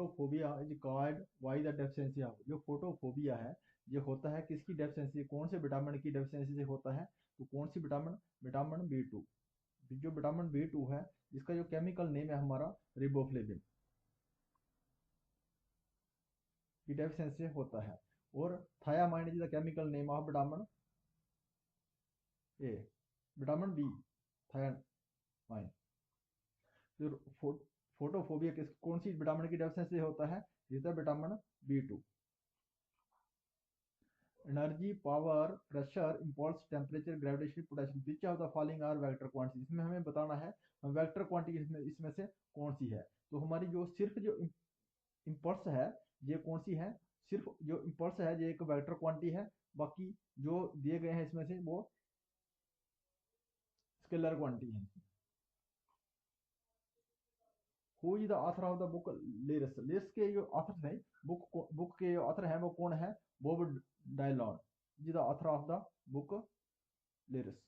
Photophobia is called by the deficiency of, जो photophobia है ये होता है किसकी डेफिशिएंसी, कौन से विटामिन की डेफिशिएंसी से होता है, तो कौन सी विटामिन, विटामिन बी टू। जो विटामिन बी टू है इसका जो केमिकल नेम है हमारा रिबोफ्लेविन की डेफिशिएंसी से होता है। और thiamine is the chemical name of vitamin A, vitamin B, thiamine. जो फोटोफोबिया किस कौन सी विटामिन की डेफिशिएंसी से होता है, जिसका vitamin B two. Energy, power, pressure, impulse, temperature, gravitation, potential, which of the following are vector quantity. इसमें हमें बताना है वेक्टर क्वांटिटी इसमें से कौन सी है। तो हमारी जो सिर्फ जो इम्पल्स है ये कौन सी है, सिर्फ जो इम्पल्स है ये एक वेक्टर क्वांटिटी है, बाकी जो दिए गए हैं इसमें से वो स्केलर क्वांटिटी है। Who is the author of the book lyrics, lyrics के जो ऑथर है, बुक के जो ऑथर है वो कौन है, Bob Dylan is the author of the book lyrics.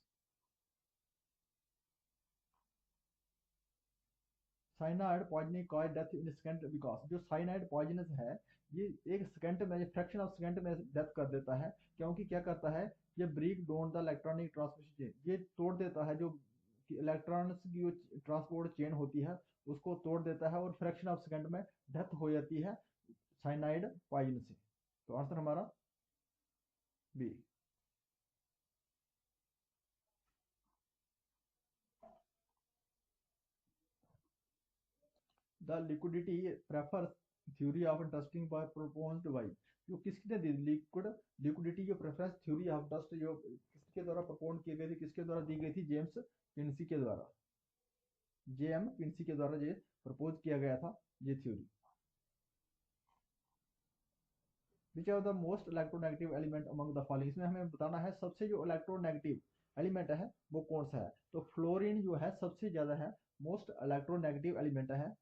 Cyanide poisoning cause death in second because, जो साइनाइड पॉइजनस है ये एक सेकंड में, फ्रैक्शन ऑफ सेकंड में डेथ कर देता है, क्योंकि क्या करता है ये break down the electronic transmission chain, ये तोड़ देता है जो इलेक्ट्रॉन्स की जो ट्रांसपोर्ट चेन होती है उसको तोड़ देता है और फ्रैक्शन ऑफ सेकंड में डेथ हो जाती है साइनाइड पॉइजन से। तो आंसर हमारा B. The liquidity prefer theory of dusting by proposed by, जो किसने दी लिक्विडिटी जो प्रेफरेंस थ्योरी ऑफ डस्ट जो किसके द्वारा प्रपोज की गई थी, किसके द्वारा दी गई थी, जेम्स पिंसी के द्वारा, जेएम पिंसी के द्वारा ये प्रपोज किया गया था ये theory. Which are the most electronegative element among the following, इसमें हमें बताना है सबसे जो इलेक्ट्रोनेगेटिव एलिमेंट है वो कौन सा है, तो फ्लोरीन जो है सबसे ज्यादा है मोस्ट इलेक्ट्रोनेगेटिव एलिमेंट है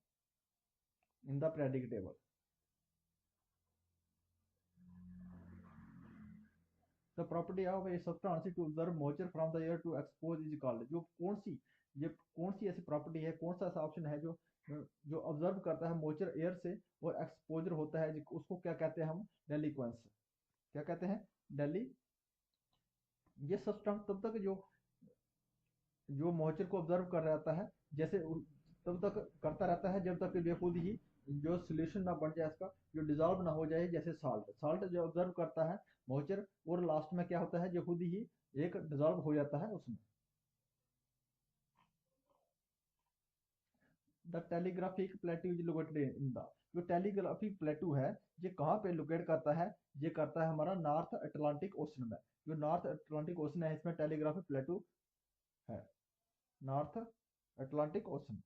in the periodic table. The property of a substance to observe moisture from the air to expose is called, जो कौन सी, ये कौन सी ऐसी प्रॉपर्टी है, कौन सा ऐसा ऑप्शन है जो जो ऑब्जर्व करता है मॉइस्चर एयर से और एक्सपोजर होता है उसको क्या कहते हैं हम, डेलिक्वेंस, क्या कहते हैं, डेली। ये सब्सटेंस तब तक जो जो मॉइस्चर को ऑब्जर्व कर रहता है जैसे तब तक करता रहता है जब तक ये खुद ही जो सोल्यूशन ना बन जाए, इसका जो डिजॉल्व ना हो जाए, जैसे साल्ट, साल्ट जो ऑब्जर्व करता है मॉइस्चर और लास्ट में क्या होता है जो खुद ही एक डिजॉल्व हो जाता है उसमें। The telegraphic प्लेटू is located in the, जो टेलीग्राफिक प्लेटू है ये कहाँ पे लोकेट करता है, ये करता है हमारा नॉर्थ अटलांटिक ओशन में, जो नॉर्थ अटलांटिक ओशन है इसमें टेलीग्राफिक प्लेटू है, North Atlantic Ocean.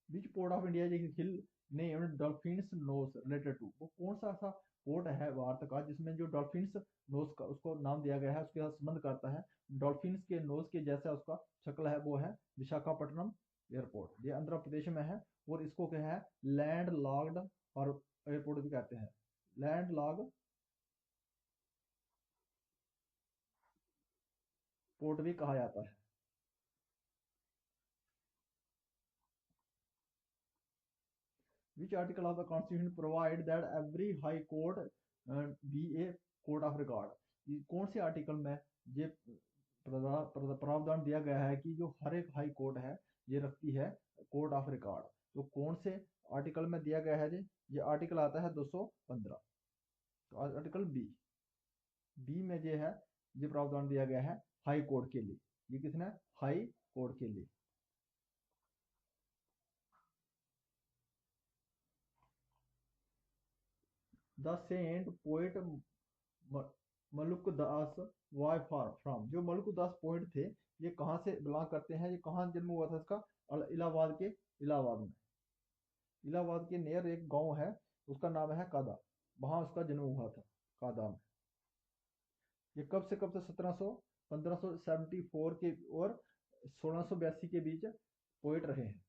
Which port of India hill named Dolphin's Nose related to, वो कौन सा ऐसा पोर्ट है भारत का जिसमें जो डॉल्फिन्स नोज का उसको नाम दिया गया है, उसके साथ संबंध करता है डॉल्फिन्स के नोज के जैसा उसका शक्ल है, वो है विशाखापट्टनम एयरपोर्ट, ये आंध्र प्रदेश में है। और इसको क्या है लैंड लॉक्ड और एयरपोर्ट भी कहते हैं, लैंड लॉग पोर्ट भी कहा जाता है। Which article of the Constitution provide that every high court be a court of record? ये कौन से आर्टिकल में ये प्रावधान दिया गया है कि जो हर एक हाई कोर्ट है ये रखती है कोर्ट ऑफ रिकॉर्ड, तो कौन से आर्टिकल में दिया गया है जी, ये आर्टिकल आता है 215, तो आर्टिकल बी, बी में ये है ये प्रावधान दिया गया है हाई कोर्ट के लिए, ये किसने, हाई कोर्ट के लिए। The saint poet Malukdas why from, जो मलुकदास पोइट थे ये कहाँ से बिलोंग करते हैं, ये कहाँ जन्म हुआ था इसका, इलाहाबाद के, इलाहाबाद में, इलाहाबाद के नियर एक गांव है उसका नाम है कादा, वहां उसका जन्म हुआ था, कादा में। ये कब से कब तक 1574 के और 1682 के बीच पोइट रहे हैं।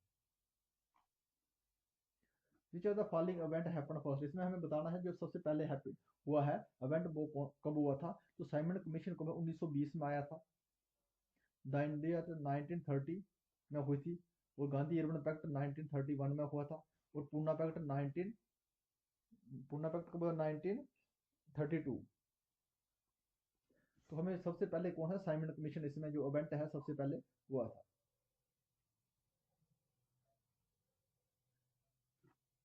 विच of the following event happen first, इसमें हमें बताना है जो सबसे पहले हैपन हुआ है इवेंट वो कब हुआ था, तो साइमन कमीशन कब 1920 में आया था, दांडिया 1930 में हुई थी, और गांधी अर्बन पैक्ट 1931 में हुआ था, और पूना पैक्ट कब 1932। तो हमें सबसे पहले कौन है, साइमन कमीशन इसमें जो इवेंट है सबसे पहले हुआ था।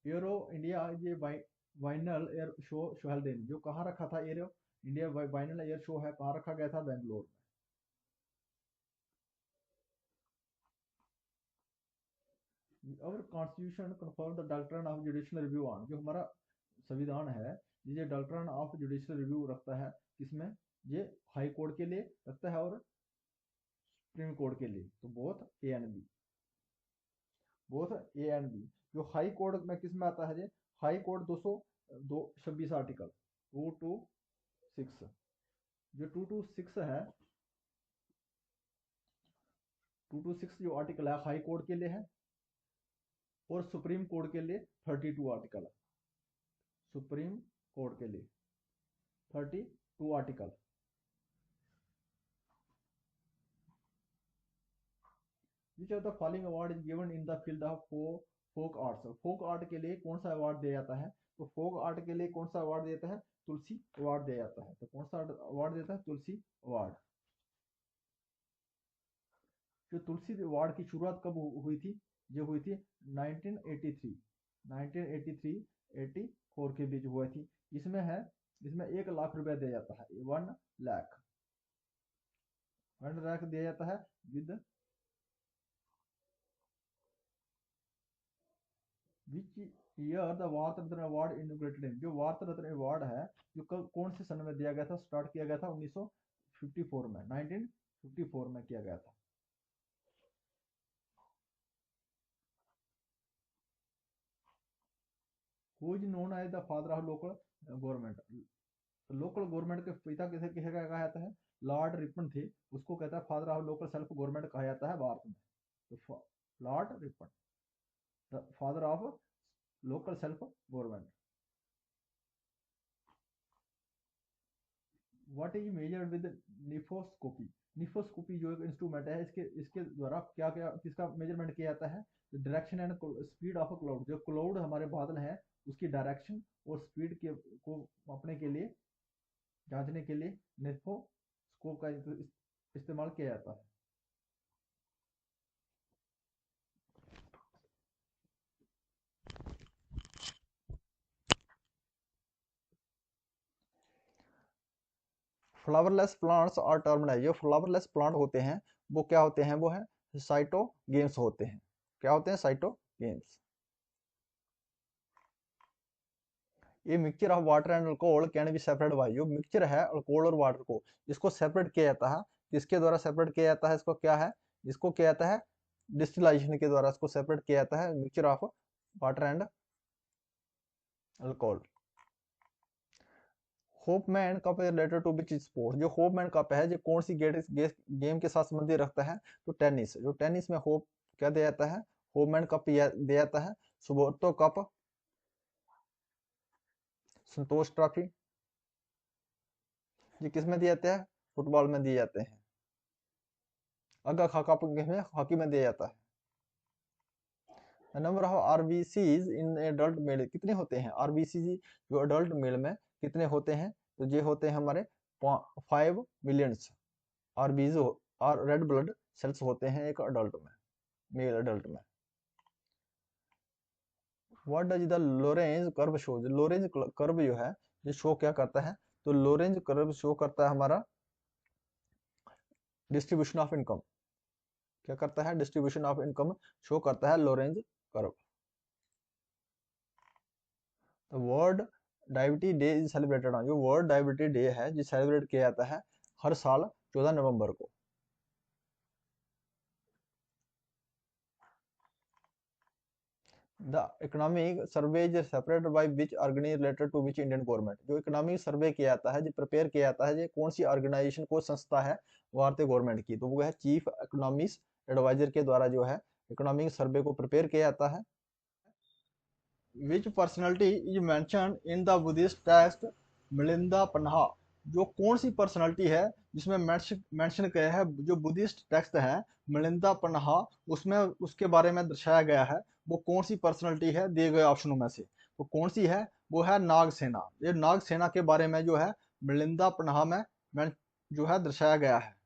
एरो इंडिया ये वाइनल एयर शो शोहलदेन जो कहाँ रखा था, arrow India vinyl air show है कहाँ रखा गया था, बेंगलोर में। और constitution confirm the doctrine of judicial review on, जो हमारा संविधान है ये डॉक्ट्रिन ऑफ जुडिशियल रिव्यू रखता है, किसमें, ये हाई कोर्ट के लिए रखता है और सुप्रीम कोर्ट के लिए, तो both A and B, both A and B. जो हाई कोर्ट में किस में आता है, ये हाई कोर्ट 226 आर्टिकल 226, जो 226 है, 226 जो आर्टिकल है हाई कोर्ट के लिए है, और सुप्रीम कोर्ट के लिए 32 आर्टिकल है, सुप्रीम कोर्ट के लिए 32 article. Which of the following award is given in the field of folk arts, folk art के लिए कौन सा अवार्ड दिया जाता है, तो फोक आर्ट के लिए कौन सा अवार्ड दिया जाता है, तुलसी अवार्ड दिया जाता है, तो कौन सा अवार्ड देता है, तुलसी अवार्ड। जो तुलसी अवार्ड की शुरुआत कब हुई थी, जो हुई थी 1983, 1983 84 के बीच हुई थी। इसमें है, इसमें 1 लाख रुपया दिया जाता है, 1 लाख, 1 लाख दिया जाता है with which year the Bharat Ratna award inaugurated in, जो भारत रत्न अवार्ड है जो कौन से सन में दिया गया था, स्टार्ट किया गया था 1954 में, 1954 में किया गया था। Who is known as the father of local government, local government के पिता किसे किसे कहा जाता है, लॉर्ड रिपन थे, उसको कहता है father of local self government कहा जाता है भारत में, तो Lord Ripon the father of local self government. What is measured with nephoscopy, nephoscopy जो एक इंस्ट्रूमेंट है, इसके इसके द्वारा क्या क्या किसका मेजरमेंट किया जाता है, direction and speed of a cloud, जो क्लाउड हमारे बादल हैं उसकी डायरेक्शन और स्पीड के को मापने के लिए, जांचने के लिए निफोस्कोप का इस्तेमाल किया जाता है। फ्लावरलेस प्लांट्स और टर्मिनल है, जो फ्लावरलेस प्लांट होते हैं वो क्या होते हैं, वो है साइटोगेम्स होते हैं, क्या होते हैं, साइटोगेम्स। ये mixture of water and alcohol can be separate by, जो मिक्सचर है अल्कोहल और वाटर को, इसको सेपरेट किया जाता है, किसके द्वारा सेपरेट किया जाता है, इसको क्या है, इसको किया जाता है डिस्टिलाइजेशन के द्वारा, इसको सेपरेट किया जाता है mixture of water and alcohol. Hopman Cup related to which sport, जो होपमैन कप है जो कौन सी गेम के साथ संबंधित रखता है, तो टेनिस, जो टेनिस में होप क्या दिया जाता है, होपमैन कप दिया जाता है, सुबोटो कप, संतोष ट्रॉफी, ये किस में दिए जाते हैं, फुटबॉल में दिए जाते हैं। अगा खा कप में हॉकी में दिया जाता है। Number of RBCs in adult mail कितने होते हैं, आरबीसी जो अडल्ट मेल में कितने होते हैं, तो ये होते हैं हमारे 5 मिलियंस आरबीज और रेड ब्लड सेल्स होते हैं एक अडल्ट में, मेल अडल्ट में। What does the Lorentz curve show, Lorentz curve जो है ये शो क्या करता है, तो लोरेंज कर्व शो करता है हमारा डिस्ट्रीब्यूशन ऑफ इनकम, क्या करता है, डिस्ट्रीब्यूशन ऑफ इनकम शो करता है लोरेंज कर्व। तो world diabetes day is celebrated on, जो वर्ल्ड डायबिटीज डे है जो सेलिब्रेट किया जाता है हर साल 14 नवंबर को। The economic survey is separated by which organisation related to which Indian government, जो इकोनॉमिक सर्वे किया जाता है, जो प्रिपेयर किया जाता है, जो कौन सी ऑर्गेनाइजेशन को संस्था है भारतीय गवर्नमेंट की, तो वो है चीफ इकोनॉमिक्स एडवाइजर के द्वारा जो है इकोनॉमिक सर्वे को प्रिपेयर किया जाता है। Which personality is mention in the Buddhist text Milinda Panha, जो कौन सी पर्सनालिटी है जिसमें मेंशन किया है, जो बुद्धिस्ट टेक्स्ट है मिलिंदा पन्हा, उसमें उसके बारे में दर्शाया गया है, वो कौन सी पर्सनालिटी है दिए गए ऑप्शनों में से, तो कौन सी है, वो है नागसेना। ये नागसेना के बारे में जो है मिलिंदा पन्हा में जो है दर्शाया गया है।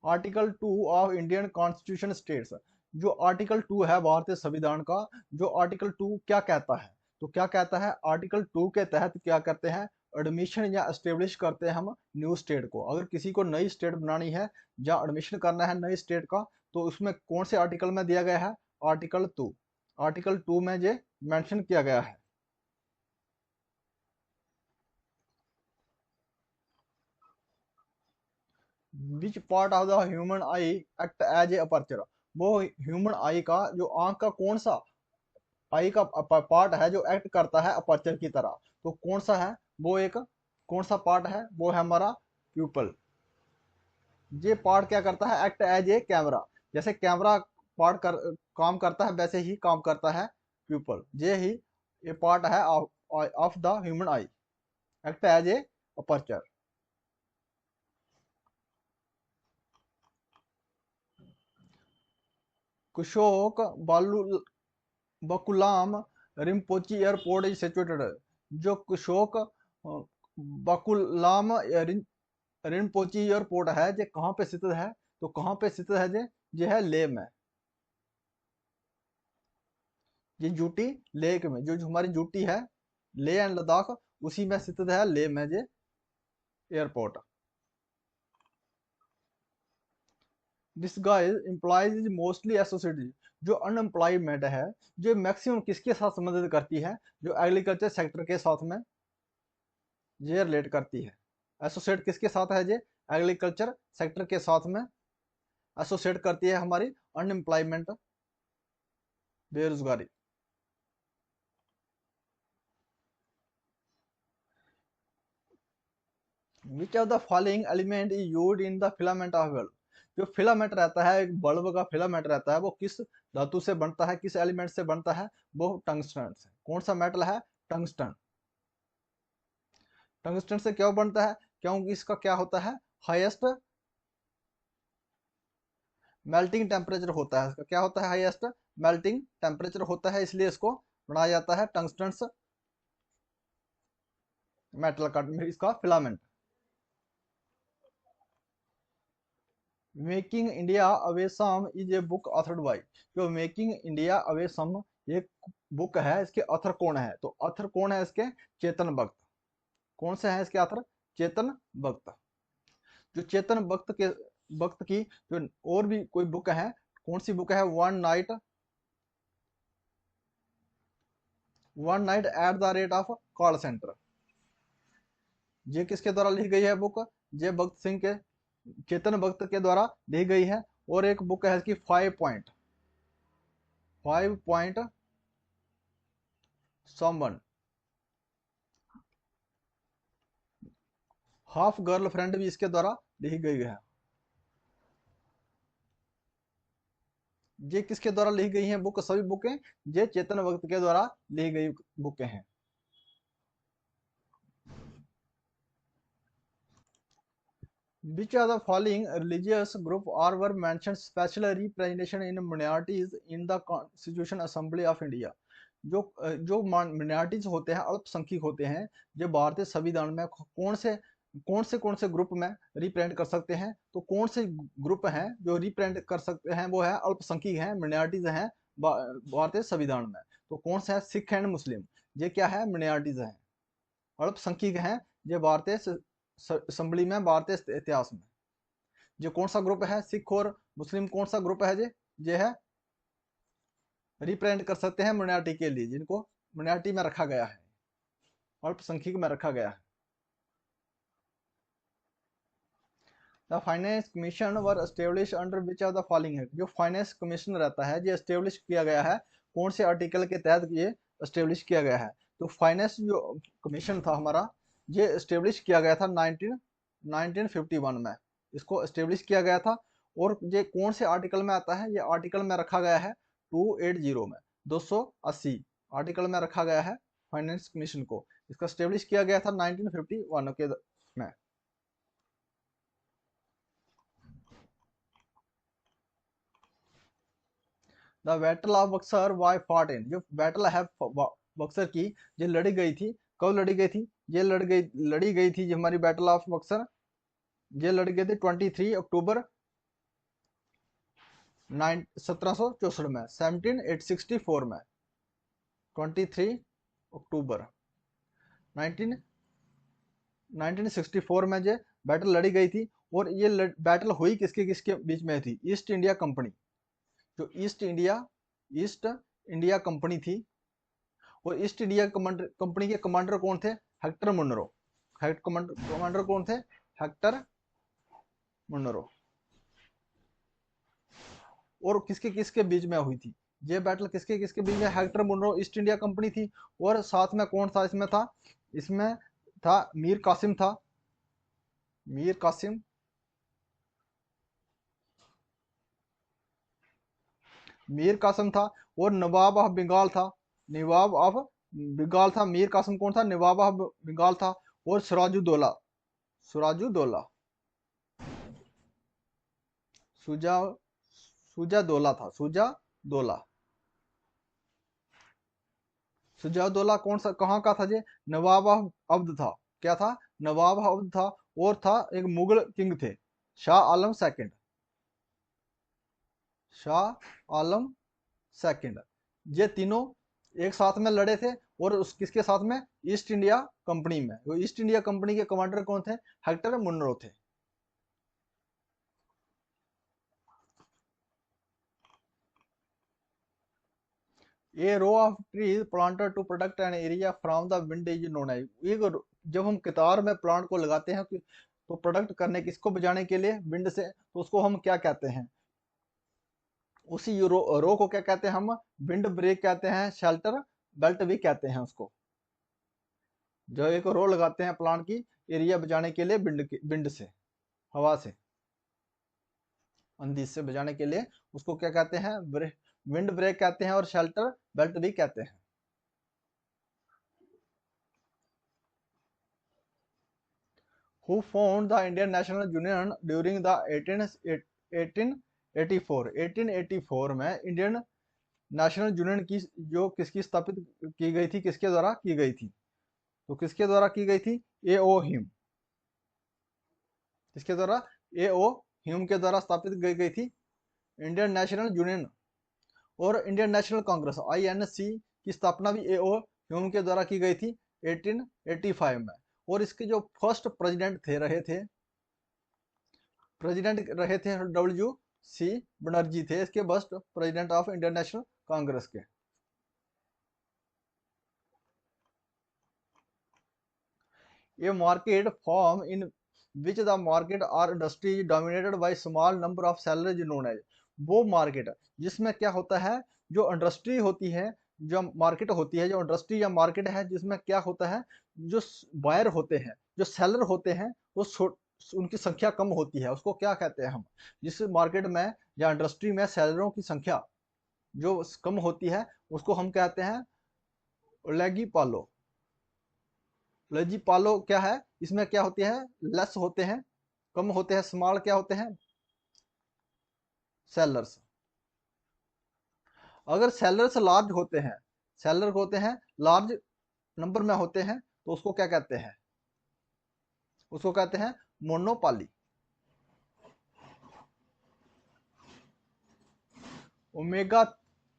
Article 2 of Indian constitution states, जो आर्टिकल 2 है भारतीय संविधान का, जो आर्टिकल 2 क्या कहता है, तो क्या कहता है आर्टिकल 2 के तहत क्या करते हैं, एडमिशन या एस्टेब्लिश करते हैं हम न्यू स्टेट को। अगर किसी को नई स्टेट बनानी है या एडमिशन करना है नई स्टेट का, तो उसमें कौन से आर्टिकल में दिया गया है, आर्टिकल 2। आर्टिकल 2 में ये मेंशन किया गया है। Which part of the human eye act as a aperture, वो ह्यूमन आई का, जो आंख का कौन सा आई का पार्ट है जो एक्ट करता है अपर्चर की तरह, तो कौन सा है, वो एक कौन सा पार्ट है, वो है हमारा प्यूपल। ये पार्ट क्या करता है, एक्ट एज ए कैमरा, जैसे कैमरा पार्ट काम करता है वैसे ही काम करता है प्यूपल। ये पार्ट है of the human eye, act as a aperture. Kushok बालू Bakula Rimpochee airport is situated, जो कुशोक बकुलाम रिम्पोची एयरपोर्ट है ये कहाँ पे स्थित है, तो कहाँ पे स्थित है ये है लेह में। ये यूटी लेक में, जो हमारी यूटी है लेह एंड लद्दाख, उसी में स्थित है लेह में ये airport. Disguise employees is mostly associated, जो अनएम्प्लॉयमेंट है जो मैक्सिमम किसके साथ संबंधित करती है, जो एग्रीकल्चर सेक्टर के साथ में ये रिलेट करती है। एसोसिएट किसके साथ है, ये एग्रीकल्चर सेक्टर के साथ में एसोसिएट करती है हमारी अनएम्प्लॉयमेंट, बेरोजगारी। विच of the following element is used in the filament of bulb, जो फिलामेंट रहता है एक बल्ब का फिलामेंट रहता है, वो किस धातु से बनता है, किस एलिमेंट से बनता है, वो टंगस्टन से। कौन सा मेटल है, टंगस्टन। टंगस्टन से क्यों बनता है, क्योंकि इसका क्या होता है, हाईएस्ट मेल्टिंग टेम्परेचर होता है, इसका क्या होता है, हाईएस्ट मेल्टिंग टेम्परेचर होता है, इसलिए इसको बनाया जाता है टंगस्टन मेटल का इसका filament. Making India away some is a book authored bye, जो मेकिंग इंडिया अवे सम ये बुक है, इसके ऑथर कौन है, तो ऑथर कौन है इसके, चेतन भक्त। कौन से हैं इसके ऑथर, चेतन भक्त। जो चेतन भक्त की जो और भी कोई बुक है, कौन सी बुक है, one night at the rate of call centre, ये किसके द्वारा लिखी गई है बुक, ये भक्त सिंह के, चेतन भक्त के द्वारा ली गई है। और एक बुक है इसकी 5 पॉइंट समवन, हाफ गर्लफ्रेंड भी इसके द्वारा लिखी गई है। ये किसके द्वारा लिखी गई हैं बुक, सभी बुकें ये चेतन भक्त के द्वारा लिखी गई बुकें हैं। Which of the following religious group are were mentioned special representation in minorities in the Constitution Assembly of India, जो minorities होते हैं, अल्पसंख्यक होते हैं, जो भारतीय संविधान में कौन से ग्रुप में रिप्रेजेंट कर सकते हैं, तो कौन से ग्रुप हैं जो रिप्रेजेंट कर सकते हैं, वो है अल्पसंख्यक हैं, मिनॉरिटीज हैं भारतीय संविधान में। तो कौन सा है, सिख एंड मुस्लिम, ये क्या है, मिनॉरिटीज हैं, अल्पसंख्यक हैं, ये भारतीय असेंबली में, भारतीय इतिहास में। जो कौन सा ग्रुप है, सिख और मुस्लिम कौन सा ग्रुप है, ये है रिप्रेजेंट कर सकते हैं मिनॉरिटी के लिए, जिनको मिनॉरिटी में रखा गया है, अल्पसंख्यक में रखा गया है। The finance commission were establish under which of the following है, जो फाइनेंस कमीशन रहता है ये एस्टेब्लिश किया गया है, कौन से आर्टिकल के तहत ये एस्टेब्लिश किया गया है, तो फाइनेंस जो कमीशन था हमारा, ये एस्टेब्लिश किया गया था 1951 में, इसको एस्टेब्लिश किया गया था। और ये कौन से आर्टिकल में आता है, ये आर्टिकल में रखा गया है 280 में, 280 आर्टिकल में रखा गया है फाइनेंस कमीशन को। इसका स्टेब्लिश किया गया था 1951 के में। The battle of Buxar was fought in, जो बैटल है बक्सर की, ये लड़ी गई थी, कब लड़ी गई थी? ये लड़ी गई थी, जो हमारी बैटल ऑफ बक्सर, ये लड़ी गई थी 23 अक्टूबर 1764 में, 1764 में, 23 अक्टूबर 19 1964 में ये बैटल लड़ी गई थी। और ये बैटल हुई किसके किसके बीच में थी? ईस्ट इंडिया कंपनी, जो ईस्ट इंडिया कंपनी थी, और ईस्ट इंडिया कंपनी के कमांडर कौन थे? Hector Munro. कमांडर कौन थे? Hector Munro. और किसके किसके बीच में हुई थी ये बैटल? किसके किसके बीच में? Hector Munro, East India Company थी, और साथ में कौन था इसमें? था इसमें था मीर कासिम था, मीर कासिम, मीर कासिम था, और नवाब ऑफ बंगाल था, नवाब ऑफ बंगाल था। मीर कासिम कौन था? नवाब ऑफ बंगाल था। और सिराजुद्दौला, सिराजुद्दौला, सुजा सुजादौला था, सुजादौला। सुजाउद्दौला कौन सा, कहाँ का था ये? नवाब ऑफ अवध था। क्या था? नवाब ऑफ अवध था। और था एक मुगल किंग थे, शाह आलम सेकंड, शाह आलम सेकंड। ये तीनों एक साथ में लड़े थे, और उस किसके साथ में? ईस्ट इंडिया कंपनी में। वो ईस्ट इंडिया कंपनी के कमांडर कौन थे? हेक्टर मुनरो थे। A row of trees planted to protect an area from the wind is known as, जब हम कतार में प्लांट को लगाते हैं तो प्रोटेक्ट करने, किसको बचाने के लिए? विंड से, तो उसको हम क्या कहते हैं? उसी रो को क्या कहते हैं हम? विंड ब्रेक कहते हैं, शेल्टर बेल्ट भी कहते हैं उसको। जो एक रो लगाते हैं प्लांट की एरिया बचाने के लिए, विंड से, हवा से, अंधी से बचाने के लिए, उसको क्या कहते हैं? विंड ब्रेक कहते हैं, और शेल्टर बेल्ट भी कहते हैं। Who found the Indian National Union during the 1884? 1884 में इंडियन नेशनल यूनियन की जो किसकी स्थापित की गई थी? किसके द्वारा की गई थी? तो किसके द्वारा की गई थी? ए ओ ह्यूम। किसके द्वारा? ए ओ ह्यूम के द्वारा स्थापित की गई थी इंडियन नेशनल यूनियन। और इंडियन नेशनल कांग्रेस INC की स्थापना भी ए ओ ह्यूम के द्वारा की गई थी 1885 में। और इसके जो फर्स्ट प्रेसिडेंट रहे थे WC बनर्जी थे इसके first president of Indian national Congress के। A market form in which the market or industry is dominated by small number of sellers is known as, वो मार्केट जिसमें क्या होता है? जो इंडस्ट्री होती है, जो मार्केट होती है, जो इंडस्ट्री या मार्केट है, जिसमें क्या होता है? जो बायर होते हैं, जो सेलर होते हैं, वो उनकी संख्या कम होती है, उसको क्या कहते हैं हम? जिस मार्केट में या इंडस्ट्री में सेलरों की संख्या जो कम होती है, उसको हम कहते हैं ओलेगी पालो। लजी पालो क्या है? इसमें क्या होती है? लेस होते हैं, कम होते हैं, स्मॉल क्या होते हैं? सेलर्स। अगर सेलर्स लार्ज होते हैं, सेलर होते हैं लार्ज नंबर में होते हैं, तो उसको क्या कहते हैं? उसको कहते हैं monopoly. Omega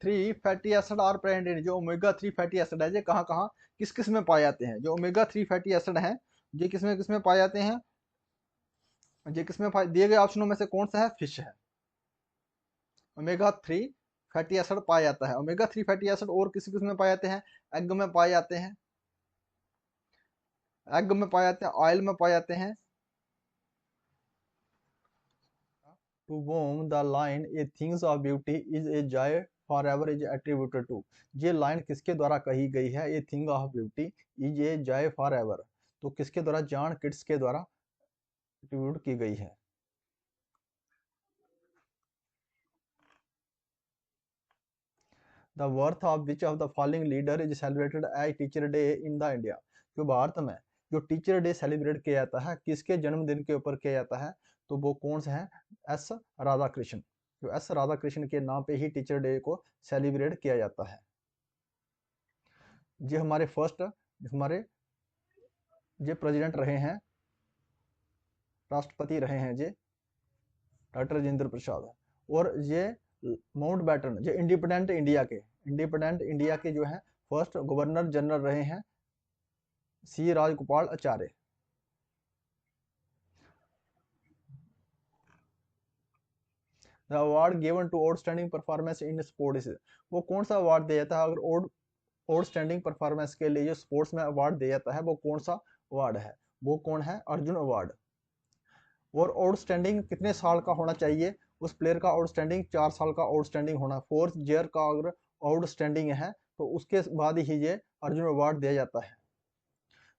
3 fatty acid are present in, जो ओमेगा 3 फैटी एसिड है, ये कहाँ कहाँ किस किस में पाए जाते हैं? जो ओमेगा 3 फैटी एसिड है, ये किस में पाए जाते हैं? ये किस में दिए गए ऑप्शनों में से कौन सा है? फिश है। ओमेगा 3 फैटी एसिड पाया जाता है। ओमेगा 3 फैटी एसिड और किस किस में पाए जाते हैं? एग में पाए जाते हैं, एग में पाए जाते हैं, ऑयल में पाए जाते हैं। To whom the line a things of beauty is a joy forever is attributed to, ये लाइन किसके द्वारा कही गई है? A thing of beauty is a joy for ever, तो किसके द्वारा? जॉन किट्स के द्वारा एट्रीब्यूट की गई है। The birth of which of the following leader is celebrated as teacher day in the India. जो भारत में जो टीचर डे सेलिब्रेट किया जाता है किसके जन्मदिन के ऊपर किया जाता है, तो वो कौन सा है? एस राधाकृष्ण। जो एस राधाकृष्ण के नाम पे ही टीचर डे को सेलिब्रेट किया जाता है। जो हमारे फर्स्ट हमारे जो प्रेसिडेंट रहे हैं, राष्ट्रपति रहे हैं जे डॉक्टर राजेंद्र प्रसाद। और ये माउंट बैटन जो इंडिपेंडेंट इंडिया के जो है फर्स्ट गवर्नर जनरल रहे हैं C Rajagopal Acharya. The award given to outstanding performance in sports, वो कौन सा अवार्ड दिया जाता है? अगर आउटस्टैंडिंग परफॉर्मेंस के लिए जो स्पोर्ट्स में अवार्ड दिया जाता है वो कौन सा अवार्ड है? वो कौन है? अर्जुन अवार्ड। और आउटस्टैंडिंग कितने साल का होना चाहिए? उस प्लेयर का आउटस्टैंडिंग 4 साल का आउटस्टैंडिंग होना। 4th ईयर का अगर आउटस्टैंडिंग है तो उसके बाद ही ये अर्जुन अवार्ड दिया जाता है।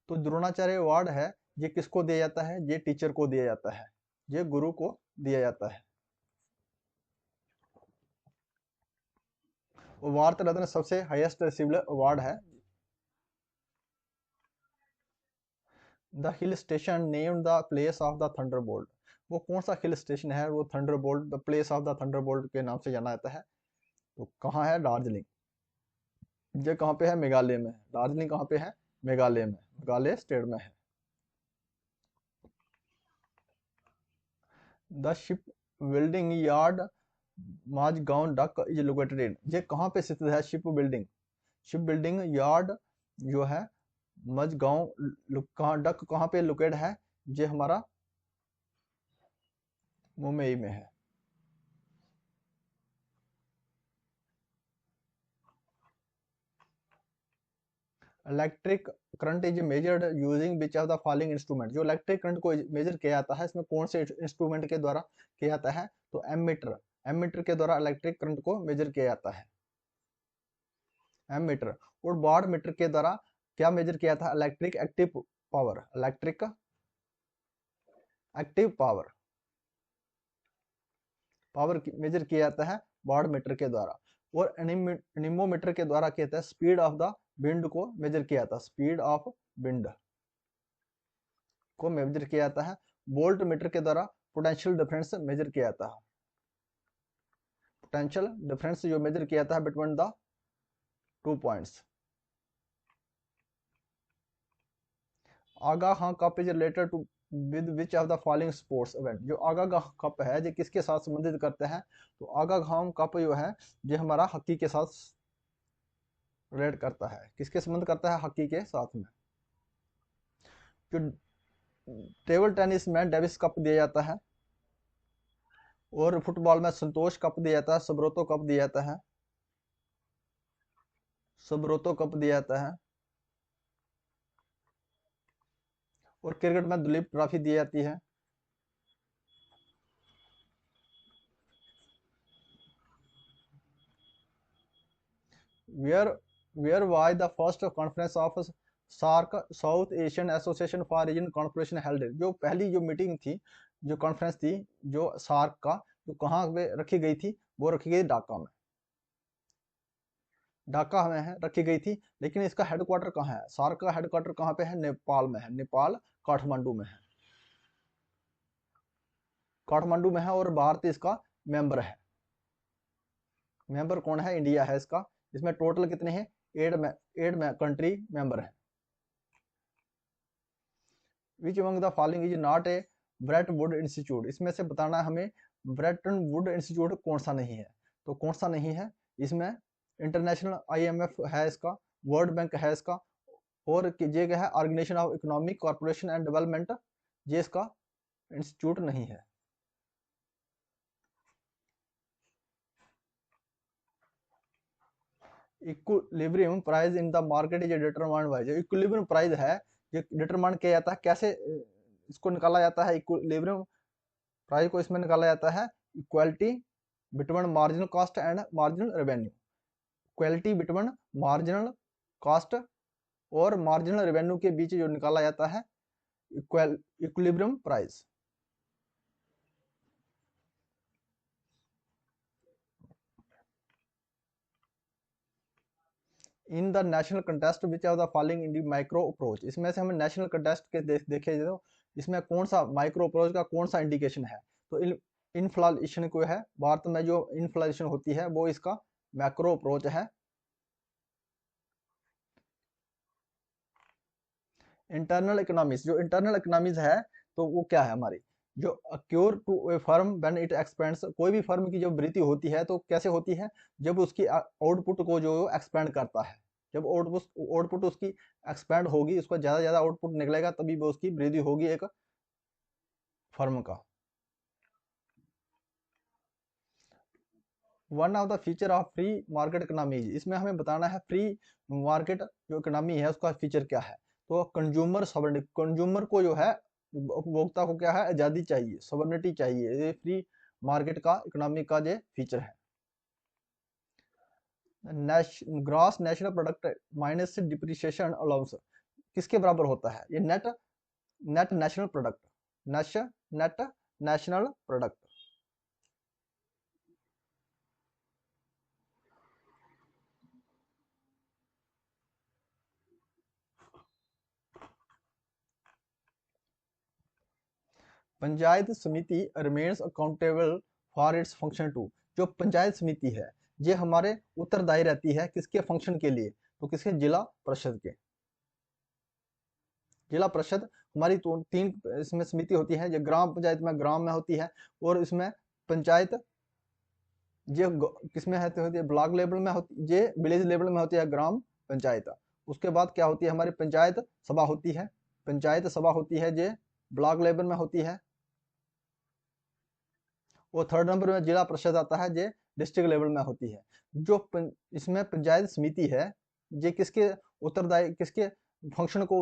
तो द्रोणाचार्य अवार्ड है ये किसको दिया जाता है? ये टीचर को दिया जाता है, ये गुरु को दिया जाता है। भारत रत्न सबसे हाईएस्ट रिसीव्ड अवार्ड है। The hill station named the place of the Thunderbolt, वो कौन सा हिल स्टेशन है? वो Thunderbolt, the place of the Thunderbolt के नाम से जाना जाता है। तो कहाँ है? दार्जिलिंग। ये कहाँ पे है? मेघालय में। दार्जिलिंग कहाँ पे है? मेघालय में, मेघालय स्टेट में है। The ship building yard Mazagaon duck is located in, ये कहाँ पे स्थित है? शिप बिल्डिंग यार्ड जो है मझगांव कहाँ, डक कहाँ पे लोकेट है? ये हमारा मुंबई में है। Electric current is measured using which of the following instrument, जो इलेक्ट्रिक करंट को मेजर किया जाता है इसमें कौन से इंस्ट्रूमेंट के द्वारा किया जाता है? तो एमीटर के द्वारा इलेक्ट्रिक करंट को मेजर किया जाता है, एमीटर। और वाट मीटर के द्वारा क्या मेजर किया था? इलेक्ट्रिक एक्टिव पावर मेजर किया जाता है वाट मीटर के द्वारा। और एनीमोमीटर के द्वारा कहता है स्पीड ऑफ द विंड को मेजर किया जाता है, स्पीड ऑफ विंड को मेजर किया जाता है। वोल्ट मीटर के द्वारा पोटेंशियल डिफरेंस मेजर किया जाता है, पोटेंशियल डिफरेंस जो मेजर किया जाता है between the 2 points. Aga Khan cup is related to with which of the following sports event, जो आगा खां कप है जो किसके साथ संबंधित करते हैं? तो आगा खां कप जो है ये हमारा हॉकी के साथ रिलेट करता है। किसके संबंध करता है? हॉकी के साथ में। जो टेबल टेनिस में डेविस कप दिया जाता है, और फुटबॉल में संतोष कप दिया जाता है, सबरोतो कप दिया जाता है, सबरोतो कप दिया जाता है। और क्रिकेट में दुलीप ट्रॉफी दी जाती है। Where where was the first conference of SAARC South Asian Association for Region Corporation held, जो पहली जो मीटिंग थी, जो कॉन्फ्रेंस थी जो सार्क का, जो कहाँ पे रखी गई थी? वो रखी गई ढाका में, ढाका में है रखी गई थी। लेकिन इसका हेडक्वार्टर कहाँ है? सार्क का हेडक्वार्टर कहाँ पे है? नेपाल में है, नेपाल काठमांडू में है, काठमांडू में है। और भारत इसका मेंबर है। मेंबर कौन है? इंडिया है इसका। इसमें टोटल कितने हैं? 8 में कंट्री मेंबर है। Which among the following is not a Brayton would institute, इसमें से बताना है हमें ब्रेटन वुड इंस्टीट्यूट कौन सा नहीं है। तो कौन सा नहीं है? इसमें इंटरनेशनल IMF है इसका, वर्ल्ड बैंक है इसका, और ये क्या है? Organisation of economic corporation and development, ये इसका इंस्टीट्यूट नहीं है। Equilibrium price in the market is determined by, जो इक्विलिब्रियम प्राइस है ये डिटरमाइन किया जाता है कैसे? इसको निकाला जाता है इक्विलिब्रियम प्राइस को, इसमें निकाला जाता है equality between marginal cost and marginal revenue, equality between marginal cost और मार्जिनल रेवेन्यू के बीच जो निकाला जाता है equilibrium price. In the national contest which of the following in the micro approach, इसमें से हमें नेशनल कंटेस्ट के देखे तो इसमें कौन सा माइक्रो अप्रोच का कौन सा इंडिकेशन है। तो इन्फ्लेशन को है, भारत में जो इन्फ्लेशन होती है वो इसका मैक्रो अप्रोच है। इंटरनल इकोनॉमिक्स, जो इंटरनल इकोनॉमिक्स है तो वो क्या है हमारी, जो occur to a firm when it expands, कोई भी फर्म की जब वृद्धि होती है तो कैसे होती है, जब उसकी आउटपुट को जो एक्सपेंड करता है, जब आउटपुट उसकी एक्सपेंड होगी, उसको ज़्यादा ज़्यादा आउटपुट निकलेगा तभी वो उसकी वृद्धि होगी एक फर्म का। One of the feature of free market economies, इसमें हमें बताना है फ्री मार्केट जो इकोनॉमी है उसका फीचर क्या है। तो कंज्यूमर सॉवरेनिटी, कंज्यूमर को जो है उपभोक्ता को क्या है, आज़ादी चाहिए, सॉवरेनिटी चाहिए, ये फ्री मार्केट का इकोनॉमी का ये फीचर है। Gross national product minus depreciation allowance किसके बराबर होता है, ये net net national product, net national product. Panchayat samiti remains accountable for its function to, जो पंचायत समिति है ये हमारे उत्तरदायी रहती है किसके फंक्शन के लिए, तो किसके, जिला परिषद के। जिला परिषद हमारी तो तीन इसमें समिति होती है, जो ग्राम पंचायत में ग्राम में होती है, और इसमें पंचायत ये किसमें है, तो होती है ब्लॉक लेवल में होती, ये विलेज लेवल में होती है ग्राम पंचायत। उसके बाद क्या होती है, हमारी पंचायत सभा होती है, पंचायत सभा होती है ये ब्लॉक लेवल में होती है। और थर्ड नंबर में जिला परिषद आता है, ये डिस्ट्रिक्ट लेवल में होती है। जो इसमें पंचायत समिति है ये किसके उत्तरदायी, किसके फंक्शन को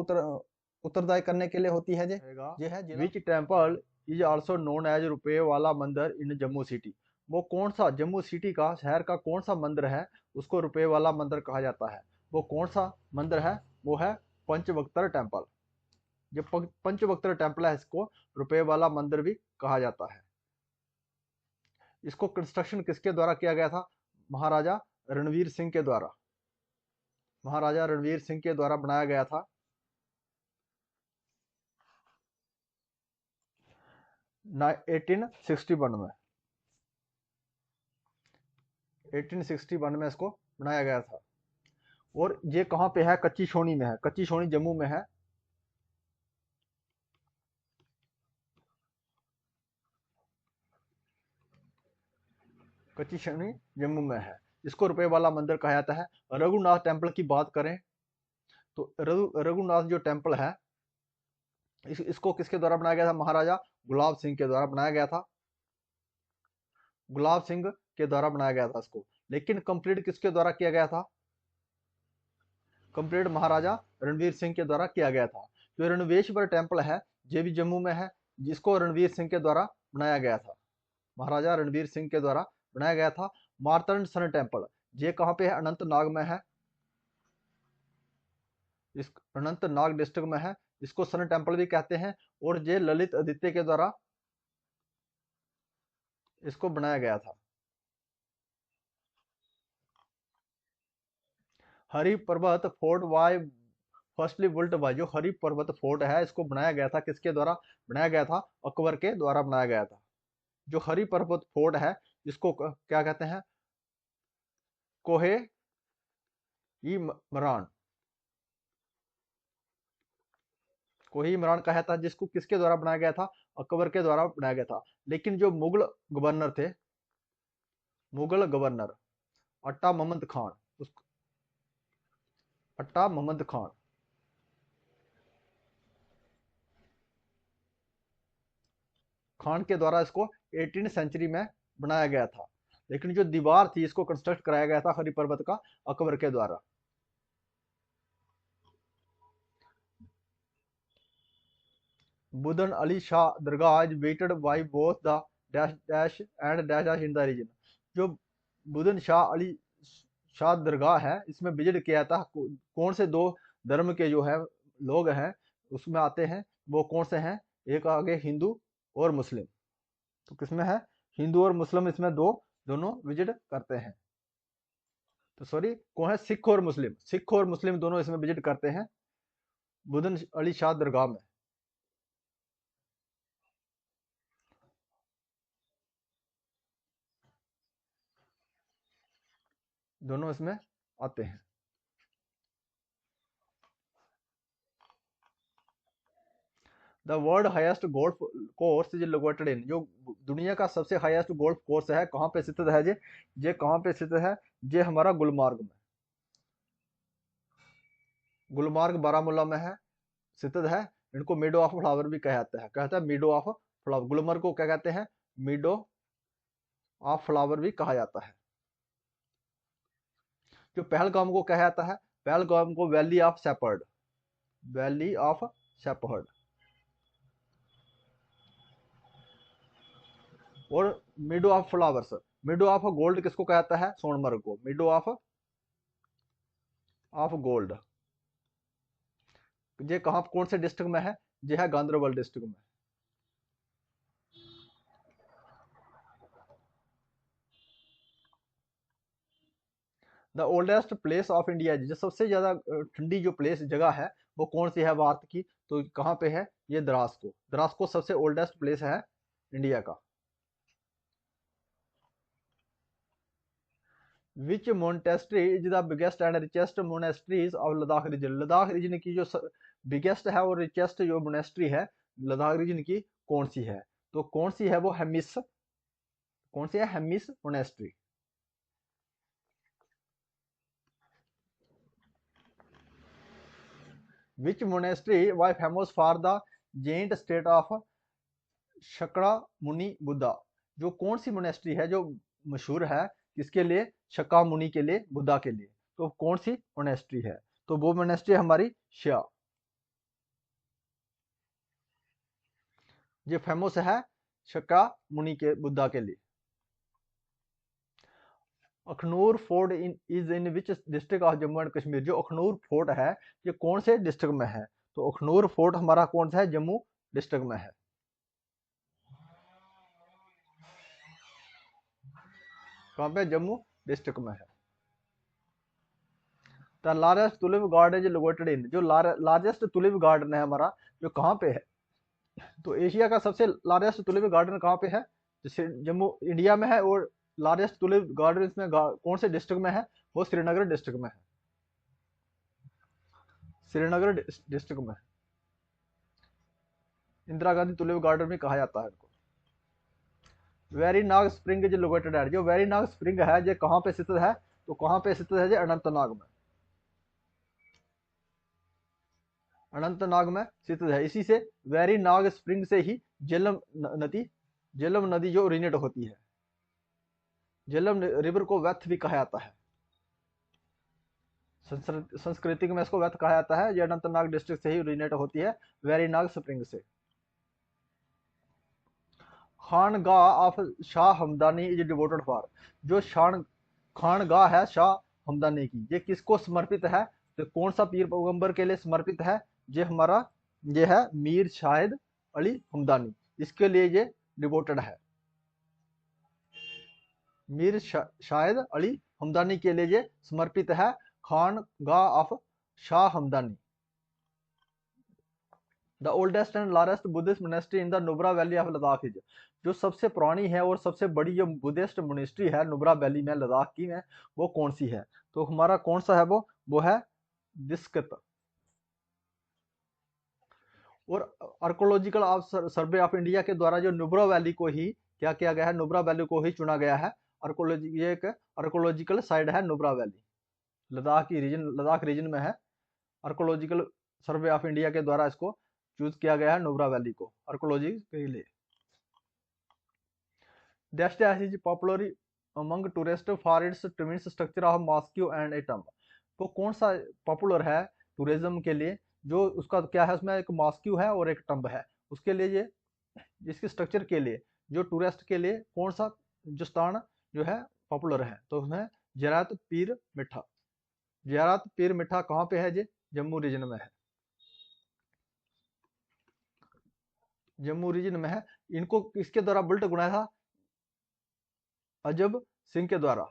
उत्तरदायी करने के लिए होती है, ये है जिला। Which temple is also known as रुपये वाला मंदिर इन जम्मू सिटी, वो कौन सा जम्मू सिटी का शहर का कौन सा मंदिर है उसको रुपये वाला मंदिर कहा जाता है, वो कौन सा मंदिर है, वो है पंचवक्त्र टेम्पल। जो पंचवक्त्र टेम्पल है इसको रुपये वाला मंदिर भी कहा जाता है। इसको कंस्ट्रक्शन किसके द्वारा किया गया था, महाराजा रणवीर सिंह के द्वारा, महाराजा रणवीर सिंह के द्वारा बनाया गया था। 1861 में, 1861 में इसको बनाया गया था। और ये कहाँ पे है, कच्ची सोनी में है, कच्ची सोनी जम्मू में है। कच्ची सोनी जम्मू में है, इसको रुपये वाला मंदिर कहा जाता है। रघुनाथ टेम्पल की बात करें तो रघुनाथ जो टेम्पल है इसको किसके द्वारा बनाया गया था, महाराजा गुलाब सिंह के द्वारा बनाया गया था, गुलाब सिंह के द्वारा बनाया गया था इसको। लेकिन कंप्लीट किसके द्वारा किया गया था, कंप्लीट महाराजा रणवीर सिंह के द्वारा किया गया था। जो रणवेश्वर टेम्पल है ये भी जम्मू में है, जिसको रणवीर सिंह के द्वारा बनाया गया था, महाराजा रणवीर सिंह के द्वारा बनाया गया था। मार्तंड सन टेम्पल ये कहाँ पे है, अनंतनाग में है, इस अनंतनाग डिस्ट्रिक्ट में है, इसको सन टेम्पल भी कहते हैं। और ये ललित आदित्य के द्वारा इसको बनाया गया था। Hari Parbat fort was firstly built by, जो हरि पर्वत फोर्ट है इसको बनाया गया था किसके द्वारा बनाया गया था, अकबर के द्वारा बनाया गया था। जो हरि पर्वत फोर्ट है इसको क्या कहते हैं, कोहे इमरान, कोही इमरान कहा था, जिसको किसके द्वारा बनाया गया था, अकबर के द्वारा बनाया गया था। लेकिन जो मुगल गवर्नर थे, मुगल गवर्नर अट्टा मोहम्मद खान, उस अट्टा मोहम्मद खान, खान के द्वारा इसको 18वीं सेंचुरी में बनाया गया था। लेकिन जो दीवार थी इसको कंस्ट्रक्ट कराया गया था हरि पर्वत का अकबर के द्वारा। Budan Ali Shah dargah is visited by both the dash dash and dash dash in the region, जो बुदन शाह अली शाह दरगाह है इसमें विजिट किया था, कौन से दो धर्म के जो है लोग हैं उसमें आते हैं, वो कौन से हैं, एक आगे हिंदू और मुस्लिम, तो किसमें है, हिंदू और मुस्लिम इसमें दोनों विजिट करते हैं। तो सॉरी कौन है, सिख और मुस्लिम दोनों इसमें विजिट करते हैं बुदन अली शाह दरगाह में। दोनों इसमें आते हैं। The world highest golf course is located in, जो दुनिया का सबसे हाईएस्ट गोल्फ कोर्स है कहाँ पे स्थित है जी, ये कहाँ पे स्थित है, ये हमारा गुलमार्ग में, गुलमार्ग बारामूला में है, स्थित है। इनको मीडो ऑफ फ्लावर भी कहता है मीडो ऑफ फ्लावर। गुलमर्ग को क्या कहते हैं, मीडो ऑफ फ्लावर भी कहा जाता है। जो पहलगाम को कहा जाता है, पहलगाम को valley of shepherd, valley of shepherd. और meadow of flowers, meadow of gold किसको कहता है, सोनमर्ग को, मीडो ऑफ गोल्ड। ये कहां कौन से डिस्ट्रिक्ट में है, ये है गांधरबल डिस्ट्रिक्ट में। The oldest place of India, जो सबसे ज्यादा ठंडी जो प्लेस जगह है वो कौन सी है भारत की, तो कहां पे है, ये द्रास को, द्रास को सबसे ओल्डेस्ट प्लेस है इंडिया का। Which monastery is the biggest and richest monasteries of Ladakh region, Ladakh region की जो बिगेस्ट है और रिचेस्ट जो मोनेस्ट्री है लद्दाख रीजन की कौन सी है, तो कौन सी है वो, हेमिस, कौन सी है, Hemis monastery. Which monastery was famous for the giant statue of Shakya Muni Buddha, जो कौन सी मोनेस्ट्री है जो मशहूर है किसके लिए, शका मुनि के लिए, बुद्धा के लिए, तो कौन सी मोनेस्ट्री है, तो वो मोनेस्ट्री हमारी शिया, ये फेमस है शका मुनि के, बुद्धा के लिए। Akhnoor fort is in which district of Jammu and Kashmir, जो अखनूर फोर्ट है ये कौन से डिस्ट्रिक्ट में है, तो अखनूर फोर्ट हमारा कौन सा है, जम्मू डिस्ट्रिक्ट में है। कहाँ पे, जम्मू डिस्ट्रिक्ट में है। The largest tulip garden is located in, जो लार्जेस्ट टुलिप गार्डन है हमारा जो कहाँ पे है, तो एशिया का सबसे लार्जेस्ट टुलिप गार्डन कहाँ पे है, जैसे जम्मू इंडिया में है, और लार्जेस्ट टुलिप गार्डन इसमें कौन से डिस्ट्रिक्ट में है, वो श्रीनगर डिस्ट्रिक्ट में है, श्रीनगर डिस्ट्रिक्ट में। इंदिरा गांधी टुलिप गार्डन भी कहा जाता है इनको। Verinag spring is located at, जो वेरीनाग स्प्रिंग है ये कहाँ पे स्थित है, तो कहाँ पे स्थित है, ये अनंतनाग में, अनंतनाग में स्थित है। इसी से वेरीनाग स्प्रिंग से ही नदी झेलम नदी जो ओरिजिनेट होती है, झेलम रिवर को व्यथ भी कहा जाता है, संस्कृति में इसको व्यथ कहा जाता है, ये अनंतनाग डिस्ट्रिक्ट से ही ओरिजिनेट होती है, वेरीनाग स्प्रिंग से। Khanqah of Shah Hamdani is devoted for, जो खानगाह है शाह हमदानी की, ये किसको समर्पित है, तो कौन सा पीर पैगंबर के लिए समर्पित है, ये हमारा ये है मीर शाहिद अली हमदानी, इसके लिए ये डिवोटेड है, मीर शाहिद अली हमदानी के लिए ये समर्पित है, Khanqah of Shah Hamdani. The oldest and largest Buddhist monastery in the Nubra valley of Ladakh is, जो सबसे पुरानी है और सबसे बड़ी जो बुद्धिस्ट मोनेस्ट्री है नुब्रा वैली में लद्दाख की में, वो कौन सी है, तो हमारा कौन सा है वो है दिस्कत। और आर्कोलॉजिकल सर्वे ऑफ इंडिया के द्वारा जो नुब्रा वैली को ही क्या किया गया है, नुब्रा वैली को ही चुना गया है, ये एक आर्कोलॉजिकल साइट है नुब्रा वैली, लद्दाख रीजन में है। आर्कोलॉजिकल सर्वे ऑफ इंडिया के द्वारा इसको चूज किया गया है नुब्रा वैली को आर्कोलॉजी के लिए। Dasht is popular among tourists for its twin structure of mosque and a tomb, तो कौन सा पॉपुलर है टूरिज्म के लिए, जो उसका क्या है, उसमें एक मॉस्क्यू है और एक टम्ब है, उसके लिए ये इसके स्ट्रक्चर के लिए जो टूरिस्ट के लिए कौन सा जो स्थान जो है पॉपुलर है, तो उसमें ज़ियारत पीर मिठा, ज़ियारत पीर मिठा कहाँ पे है, ये जम्मू रीजन में है, जम्मू रीजन में है। इनको किसके द्वारा बुल्ट गुनाया था, अजब सिंह के द्वारा,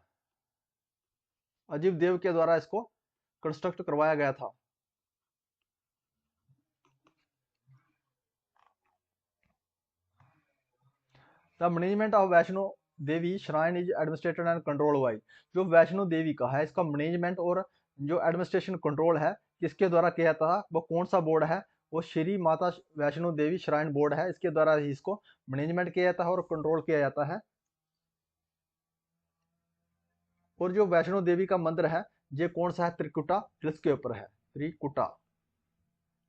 अजीब देव के द्वारा इसको कंस्ट्रक्ट करवाया गया था। The management of Vaishno Devi shrine is administrated and control by, जो वैष्णो देवी का है इसका मैनेजमेंट और जो एडमिनिस्ट्रेशन कंट्रोल है किसके द्वारा किया जाता है, वो कौन सा बोर्ड है, वो श्री माता वैष्णो देवी श्राइन बोर्ड है, इसके द्वारा ही इसको मैनेजमेंट किया जाता है और कंट्रोल किया जाता है। और जो वैष्णो देवी का मंदिर है ये कौन सा है, त्रिकुटा हिल्स के ऊपर है।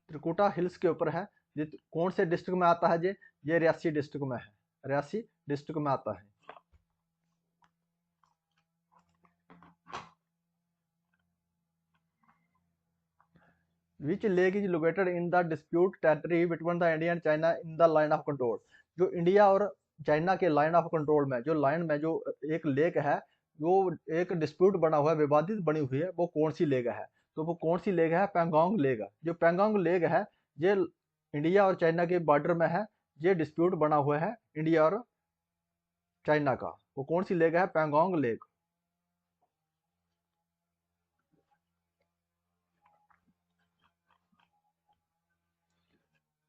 त्रिकुटा हिल्स के ऊपर है। ये कौन से डिस्ट्रिक्ट में आता है, ये रियासी डिस्ट्रिक्ट में है, रियासी डिस्ट्रिक्ट में आता है। Which lake is located in the dispute territory between the India and China in the line of control, जो इंडिया और चाइना के लाइन ऑफ कंट्रोल में जो लाइन में जो एक लेक है, वो एक डिस्प्यूट बना हुआ है, विवादित बनी हुई है, वो कौन सी लेक है, तो वो कौन सी लेक है, पैंगोंग लेक है। जो पैंगोंग लेक है ये इंडिया और चाइना के बॉर्डर में है, ये डिस्प्यूट बना हुआ है इंडिया और चाइना का। वो कौन सी लेक है, Pangong lake.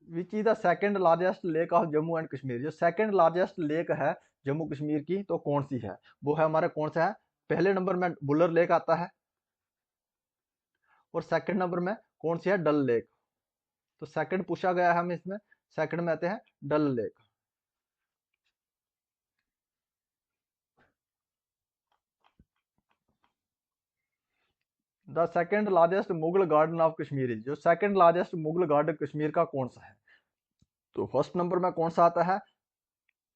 Which is the second largest lake of Jammu and Kashmir, जो सेकंड लार्जेस्ट लेक है जम्मू कश्मीर की तो कौन सी है, वो है हमारा कौन सा है, पहले नंबर में बुलर लेक आता है और सेकंड नंबर में कौन सी है, डल लेक। तो सेकंड पूछा गया है हमें इसमें, सेकंड में आते हैं Dal lake. The second largest Mughal garden of Kashmir is, जो second largest Mughal garden Kashmir का कौन सा है, तो फर्स्ट नंबर में कौन सा आता है,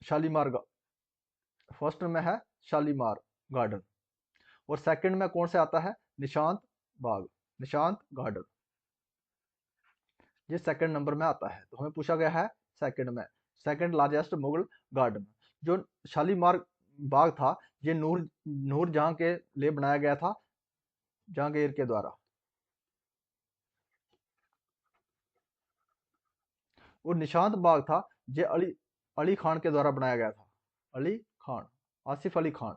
शालीमार, फर्स्ट में है शालीमार गार्डन और सेकंड में कौन सा आता है, निशांत बाग, निशांत गार्डन, ये सेकंड नंबर में आता है। तो हमें पूछा गया है सेकंड में, सेकंड लार्जेस्ट मुगल गार्डन। जो शालीमार बाग था ये नूरजहां के लिए बनाया गया था, जहांगीर के द्वारा। और निशांत बाग था ये अली अली खान के द्वारा बनाया गया था, अली खान, आसिफ अली खान,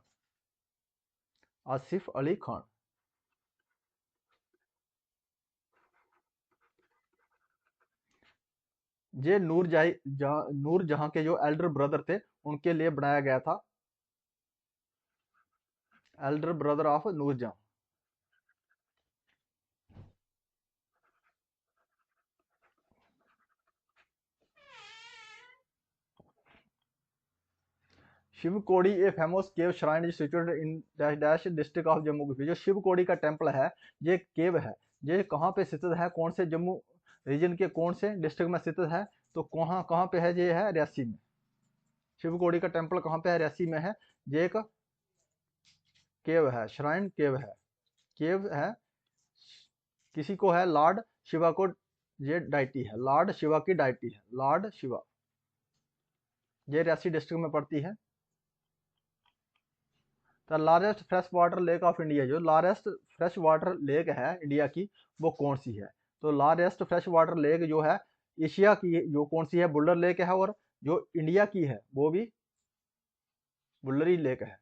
आसिफ अली खान। ये नूरजहां के जो एल्डर ब्रदर थे उनके लिए बनाया गया था, elder brother of Nurjahan. Shivkhori a famous cave shrine is situated in dash dash district of Jammu Kashmir, जो शिवकोड़ी का टेम्पल है ये केव है, ये कहाँ पे स्थित है, कौन से जम्मू रीजन के कौन से डिस्ट्रिक्ट में स्थित है, तो कहाँ कहाँ पे है, ये है रियासी में। शिवकोड़ी का टेम्पल कहाँ पे है, रियासी में है। ये एक केव है, श्राइन केव है, केव है, किसी को है लॉर्ड शिवा को, ये डाइटी है, लॉर्ड शिवा की डाइटी है, लॉर्ड शिवा, ये रियासी डिस्ट्रिक्ट में पड़ती है। The largest fresh water lake of India, जो लार्जेस्ट फ्रेश वाटर लेक है इंडिया की वो कौन सी है, तो लार्जेस्ट फ्रेश वाटर लेक जो है एशिया की जो कौन सी है, बुल्लर लेक है, और जो इंडिया की है वो भी बुल्लरी लेक है।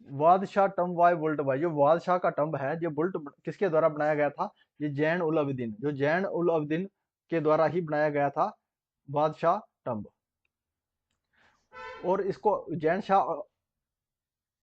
बादशाह टम्ब वाई बुल्ट बाई, जो बादशाह का टम्ब है ये बुल्ट किसके द्वारा बनाया गया था, ये जैन उल अबदीन, जो जैन उल अबदीन के द्वारा ही बनाया गया था बादशाह टम्ब। और इसको जैन शाह